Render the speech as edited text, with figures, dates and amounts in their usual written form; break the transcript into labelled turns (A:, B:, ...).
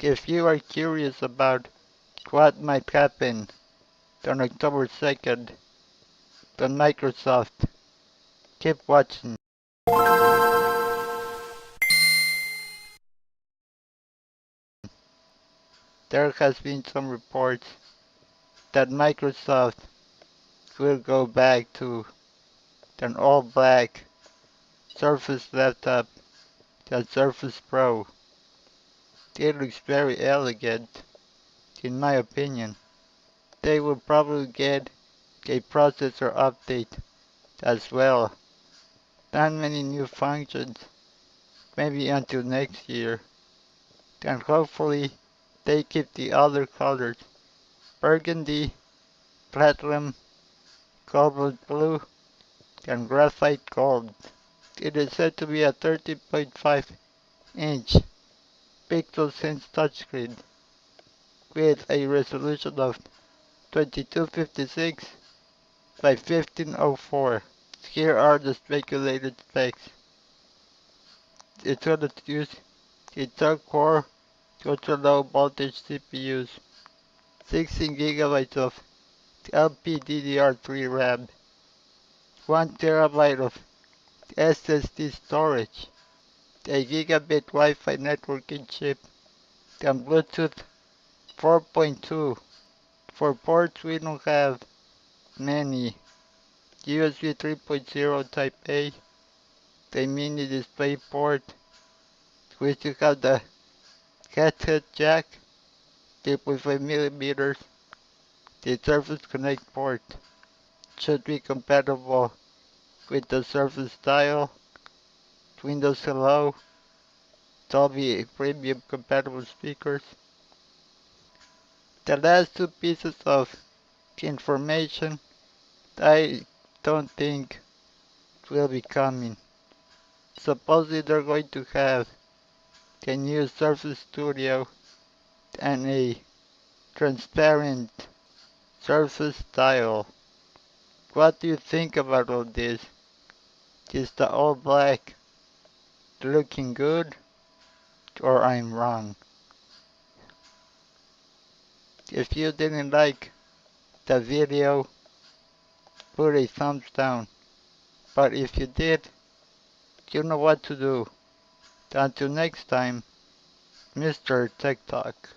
A: If you are curious about what might happen on October 2nd on Microsoft, keep watching. There has been some reports that Microsoft will go back to an all-black Surface laptop, the Surface Pro. It looks very elegant, in my opinion. They will probably get a processor update as well. Not many new functions, maybe until next year. And hopefully they keep the other colors: burgundy, platinum, cobalt blue, and graphite gold. It is said to be a 13.5-inch pixel-sense touchscreen with a resolution of 2256 by 1504. Here are the speculated specs. It's going to use Intel Core ultra-low voltage CPUs, 16 gigabytes of LPDDR3 RAM, 1 terabyte of SSD storage, a gigabit Wi-Fi networking chip, and Bluetooth 4.2. For ports, we don't have many. USB 3.0 Type A, the mini display port, we still have the headset jack, 3.5 millimeters, the Surface Connect port. Should be compatible with the Surface Dial, Windows Hello, Dolby Premium compatible speakers. The last two pieces of information I don't think will be coming. Supposedly they're going to have a new Surface Studio and a transparent Surface Dial. What do you think about all this? Is the all black looking good, or I'm wrong? If you didn't like the video, put a thumbs down. But if you did, you know what to do. Until next time, Mr. Tech Talk.